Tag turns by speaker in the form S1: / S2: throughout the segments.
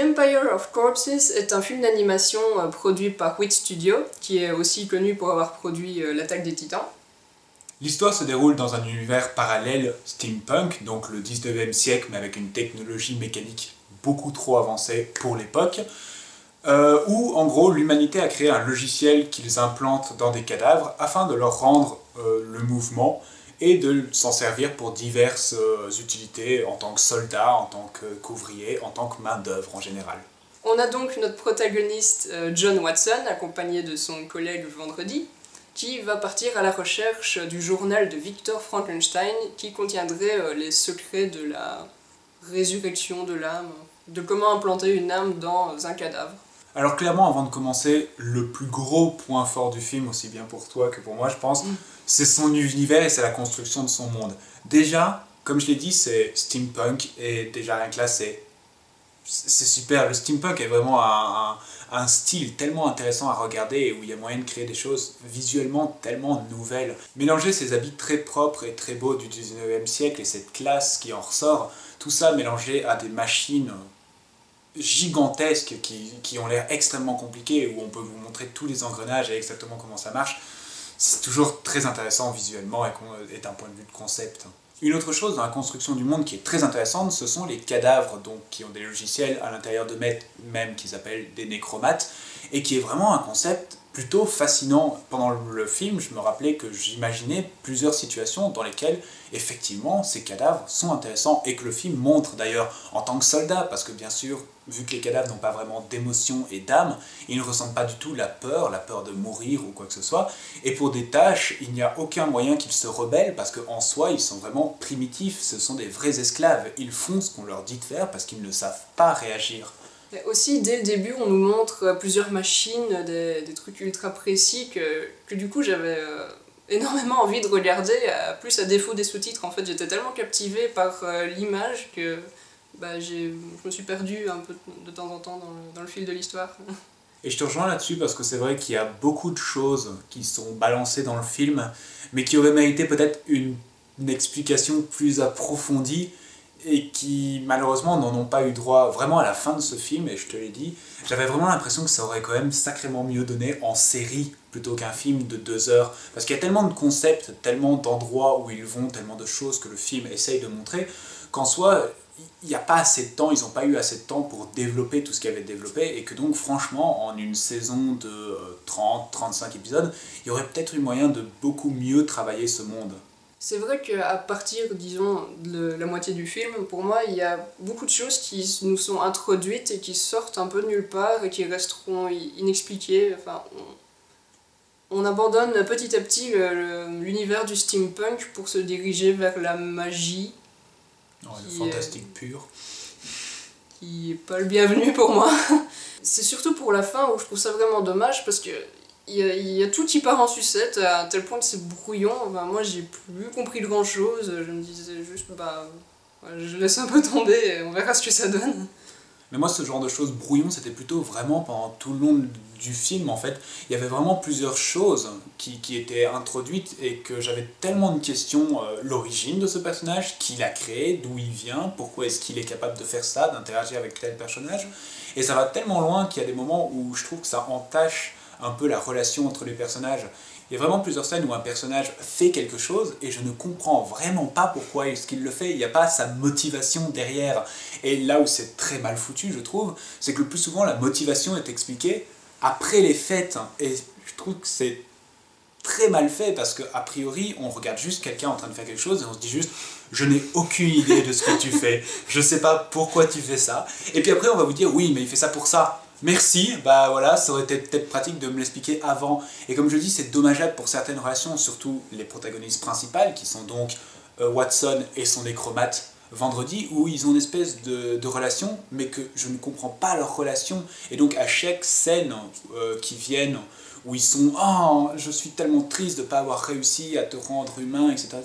S1: Empire of Corpses est un film d'animation produit par Wit Studio, qui est aussi connu pour avoir produit l'Attaque des Titans.
S2: L'histoire se déroule dans un univers parallèle steampunk, donc le 19e siècle, mais avec une technologie mécanique beaucoup trop avancée pour l'époque, où en gros l'humanité a créé un logiciel qu'ils implantent dans des cadavres afin de leur rendre le mouvement et de s'en servir pour diverses utilités en tant que soldats, en tant qu'ouvriers, en tant que main-d'œuvre en général.
S1: On a donc notre protagoniste John Watson, accompagné de son collègue Vendredi, qui va partir à la recherche du journal de Victor Frankenstein qui contiendrait les secrets de la résurrection de l'âme, de comment implanter une âme dans un cadavre.
S2: Alors clairement, avant de commencer, le plus gros point fort du film, aussi bien pour toi que pour moi je pense, c'est son univers et c'est la construction de son monde. Déjà, comme je l'ai dit, c'est steampunk et déjà rien que là c'est super. Le steampunk est vraiment un style tellement intéressant à regarder et où il y a moyen de créer des choses visuellement tellement nouvelles. Mélanger ces habits très propres et très beaux du 19e siècle et cette classe qui en ressort, tout ça mélangé à des machines gigantesques qui ont l'air extrêmement compliquées, où on peut vous montrer tous les engrenages et exactement comment ça marche, c'est toujours très intéressant visuellement et d'un point de vue de concept. Une autre chose dans la construction du monde qui est très intéressante, ce sont les cadavres, donc, qui ont des logiciels à l'intérieur d'eux-mêmes qu'ils appellent des nécromates, et qui est vraiment un concept plutôt fascinant. Pendant le film, je me rappelais que j'imaginais plusieurs situations dans lesquelles, effectivement, ces cadavres sont intéressants, et que le film montre d'ailleurs en tant que soldat, parce que bien sûr, vu que les cadavres n'ont pas vraiment d'émotion et d'âme, ils ne ressentent pas du tout la peur de mourir ou quoi que ce soit, et pour des tâches, il n'y a aucun moyen qu'ils se rebellent, parce qu'en soi, ils sont vraiment primitifs, ce sont des vrais esclaves, ils font ce qu'on leur dit de faire parce qu'ils ne savent pas réagir.
S1: Et aussi, dès le début, on nous montre plusieurs machines, des trucs ultra précis que du coup j'avais énormément envie de regarder, plus à défaut des sous-titres. En fait, j'étais tellement captivée par l'image que je me suis perdue un peu de temps en temps dans le fil de l'histoire.
S2: Et je te rejoins là-dessus parce que c'est vrai qu'il y a beaucoup de choses qui sont balancées dans le film, mais qui auraient mérité peut-être une explication plus approfondie, et qui malheureusement n'en ont pas eu droit. Vraiment à la fin de ce film, et je te l'ai dit, j'avais vraiment l'impression que ça aurait quand même sacrément mieux donné en série plutôt qu'un film de 2 heures, parce qu'il y a tellement de concepts, tellement d'endroits où ils vont, tellement de choses que le film essaye de montrer, qu'en soi, il n'y a pas assez de temps, ils n'ont pas eu assez de temps pour développer tout ce qu'il y avait développé, et que donc franchement, en une saison de 30-35 épisodes, il y aurait peut-être eu moyen de beaucoup mieux travailler ce monde.
S1: C'est vrai qu'à partir, disons, de la moitié du film, pour moi, il y a beaucoup de choses qui nous sont introduites et qui sortent un peu de nulle part et qui resteront inexpliquées. Enfin, on abandonne petit à petit l'univers du steampunk pour se diriger vers la magie.
S2: Le fantastique pur.
S1: Qui n'est pas le bienvenu pour moi. C'est surtout pour la fin où je trouve ça vraiment dommage parce que il y a tout qui part en sucette à tel point que c'est brouillon. Enfin, moi j'ai plus compris grand chose, je me disais juste je laisse un peu tomber et on verra ce que ça donne.
S2: Mais moi ce genre de choses brouillon c'était plutôt vraiment pendant tout le long du film en fait. Il y avait vraiment plusieurs choses qui étaient introduites et que j'avais tellement de questions. L'origine de ce personnage, qui l'a créé, d'où il vient, pourquoi est-ce qu'il est capable de faire ça, d'interagir avec tel personnage. Et ça va tellement loin qu'il y a des moments où je trouve que ça entache un peu la relation entre les personnages. Il y a vraiment plusieurs scènes où un personnage fait quelque chose et je ne comprends vraiment pas pourquoi est-ce qu'il le fait, il n'y a pas sa motivation derrière. Et là où c'est très mal foutu, je trouve, c'est que le plus souvent la motivation est expliquée après les faits. Et je trouve que c'est très mal fait parce qu'a priori on regarde juste quelqu'un en train de faire quelque chose et on se dit juste je n'ai aucune idée de ce que tu fais, je sais pas pourquoi tu fais ça. Et puis après on va vous dire oui mais il fait ça pour ça. Merci, voilà, ça aurait été peut-être pratique de me l'expliquer avant. Et comme je dis, c'est dommageable pour certaines relations, surtout les protagonistes principales, qui sont donc Watson et son nécromate Vendredi, où ils ont une espèce de relation, mais que je ne comprends pas leur relation. Et donc à chaque scène qui viennent, où ils sont « Oh, je suis tellement triste de ne pas avoir réussi à te rendre humain, etc. »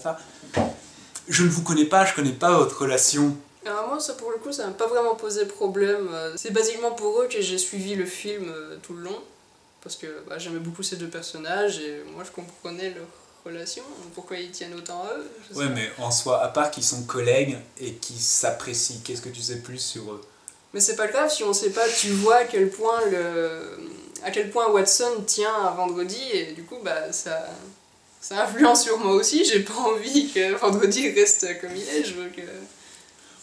S2: Je ne vous connais pas, je ne connais pas votre relation.
S1: Alors moi, ça pour le coup, ça m'a pas vraiment posé problème. C'est basiquement pour eux que j'ai suivi le film tout le long, parce que j'aimais beaucoup ces deux personnages et moi je comprenais leur relation, pourquoi ils tiennent autant à eux.
S2: Ouais, mais en soi, à part qu'ils sont collègues et qu'ils s'apprécient, qu'est-ce que tu sais plus sur eux?
S1: Mais c'est pas grave si on sait pas, tu vois à quel point Watson tient à Vendredi, et du coup, bah, ça influence sur moi aussi. J'ai pas envie que Vendredi reste comme il est, je veux que...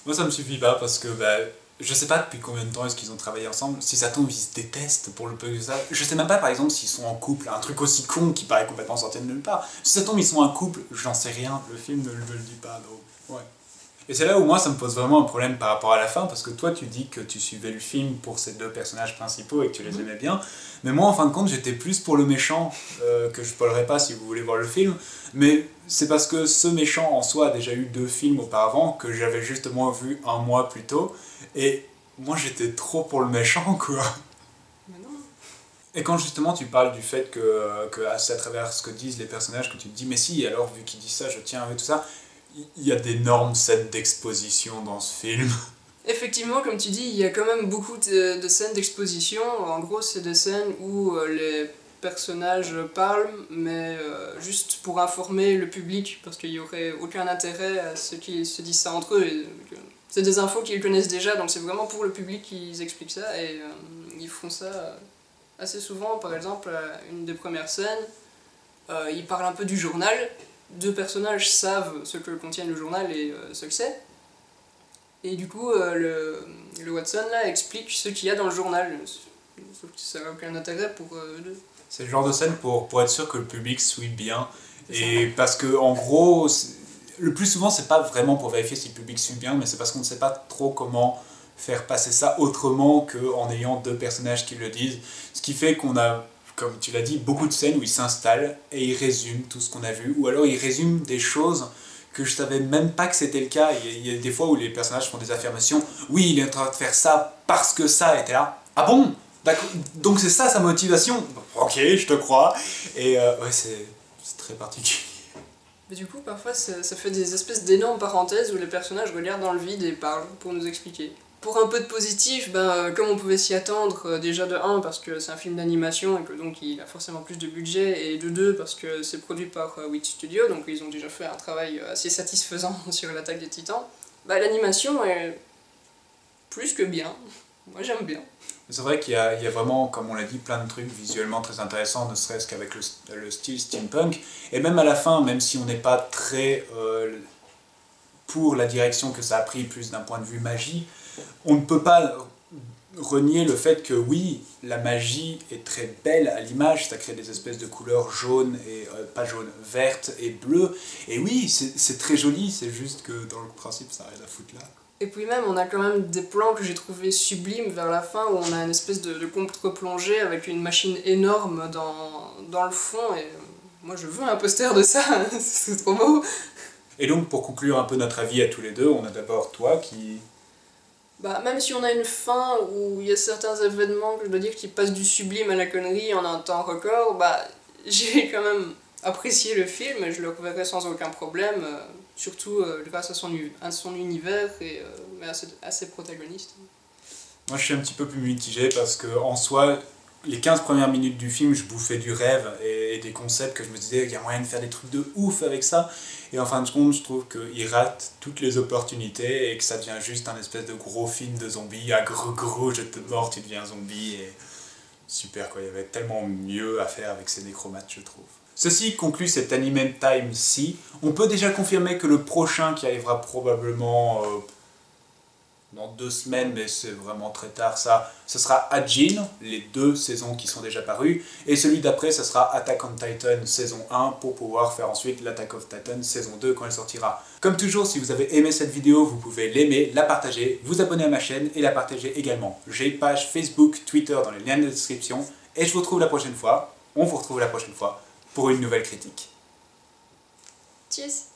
S2: Moi, ça me suffit pas parce que bah, je sais pas depuis combien de temps est-ce qu'ils ont travaillé ensemble. Si ça tombe, ils se détestent pour le peu que ça. Je sais même pas, par exemple, s'ils sont en couple. Un truc aussi con qui paraît complètement sorti de nulle part. Si ça tombe, ils sont en couple, j'en sais rien. Le film ne me le dit pas, donc ouais. Et c'est là où moi ça me pose vraiment un problème par rapport à la fin, parce que toi tu dis que tu suivais le film pour ces deux personnages principaux et que tu les aimais bien, mais moi en fin de compte j'étais plus pour le méchant, que je spoilerai pas si vous voulez voir le film, mais c'est parce que ce méchant en soi a déjà eu 2 films auparavant, que j'avais justement vu 1 mois plus tôt, et moi j'étais trop pour le méchant quoi.
S1: Mais non.
S2: Et quand justement tu parles du fait que c'est à travers ce que disent les personnages que tu te dis mais si alors vu qu'ils disent ça je tiens avec tout ça, il y a d'énormes scènes d'exposition dans ce film.
S1: Effectivement, comme tu dis, il y a quand même beaucoup de scènes d'exposition. En gros, c'est des scènes où les personnages parlent, mais juste pour informer le public, parce qu'il n'y aurait aucun intérêt à ce qu'ils se disent ça entre eux. C'est des infos qu'ils connaissent déjà, donc c'est vraiment pour le public qu'ils expliquent ça, et ils font ça assez souvent. Par exemple, une des premières scènes, ils parlent un peu du journal. 2 personnages savent ce que contient le journal et ce que c'est. Et du coup, le Watson là explique ce qu'il y a dans le journal. Sauf que ça n'a aucun intérêt pour eux deux.
S2: C'est le genre de scène pour être sûr que le public suit bien. Et parce que en gros, le plus souvent, c'est pas vraiment pour vérifier si le public suit bien, mais c'est parce qu'on ne sait pas trop comment faire passer ça autrement qu'en ayant 2 personnages qui le disent. Ce qui fait qu'on a, comme tu l'as dit, beaucoup de scènes où ils s'installent et ils résument tout ce qu'on a vu, ou alors ils résument des choses que je savais même pas que c'était le cas. Il y a des fois où les personnages font des affirmations, oui, il est en train de faire ça parce que ça était là. Ah bon? D'accord. Donc c'est ça sa motivation? Ok, je te crois. Et ouais, c'est très particulier.
S1: Mais du coup, parfois, ça fait des espèces d'énormes parenthèses où les personnages regardent dans le vide et parlent pour nous expliquer. Pour un peu de positif, comme on pouvait s'y attendre, déjà de 1 parce que c'est un film d'animation et que donc il a forcément plus de budget, et de 2 parce que c'est produit par Wit Studio, donc ils ont déjà fait un travail assez satisfaisant sur l'Attaque des Titans. L'animation est plus que bien. Moi j'aime bien.
S2: C'est vrai qu'il y a vraiment, comme on l'a dit, plein de trucs visuellement très intéressants, ne serait-ce qu'avec le style steampunk. Et même à la fin, même si on n'est pas très pour la direction que ça a pris, plus d'un point de vue magie, on ne peut pas renier le fait que oui, la magie est très belle à l'image, ça crée des espèces de couleurs jaunes, et pas jaunes, vertes et bleues, et oui, c'est très joli, c'est juste que dans le principe ça rien à foutre là.
S1: Et puis même, on a quand même des plans que j'ai trouvé sublimes vers la fin, où on a une espèce de contre-plongée avec une machine énorme dans le fond, et moi je veux un poster de ça, c'est trop beau.
S2: Et donc pour conclure un peu notre avis à tous les deux, on a d'abord toi qui...
S1: Même si on a une fin où il y a certains événements, que je dois dire, qui passent du sublime à la connerie en un temps record, j'ai quand même apprécié le film et je le reverrai sans aucun problème, surtout grâce à son univers et à ses protagonistes.
S2: Moi je suis un petit peu plus mitigé parce que en soi, les 15 premières minutes du film, je bouffais du rêve et des concepts que je me disais qu'il y a moyen de faire des trucs de ouf avec ça. Et en fin de compte, je trouve qu'il rate toutes les opportunités et que ça devient juste un espèce de gros film de zombies. Ah gros, je te mords, tu deviens zombie. Et super quoi, il y avait tellement mieux à faire avec ces nécromates, je trouve. Ceci conclut cet Anime Time-ci. On peut déjà confirmer que le prochain qui arrivera probablement... dans 2 semaines, mais c'est vraiment très tard ça, ce sera Ajin, les 2 saisons qui sont déjà parues, et celui d'après, ce sera Attack on Titan saison 1, pour pouvoir faire ensuite l'Attack of Titan saison 2 quand elle sortira. Comme toujours, si vous avez aimé cette vidéo, vous pouvez l'aimer, la partager, vous abonner à ma chaîne et la partager également. J'ai une page Facebook, Twitter dans les liens de description, et je vous retrouve la prochaine fois, on vous retrouve la prochaine fois, pour une nouvelle critique.
S1: Tchuss.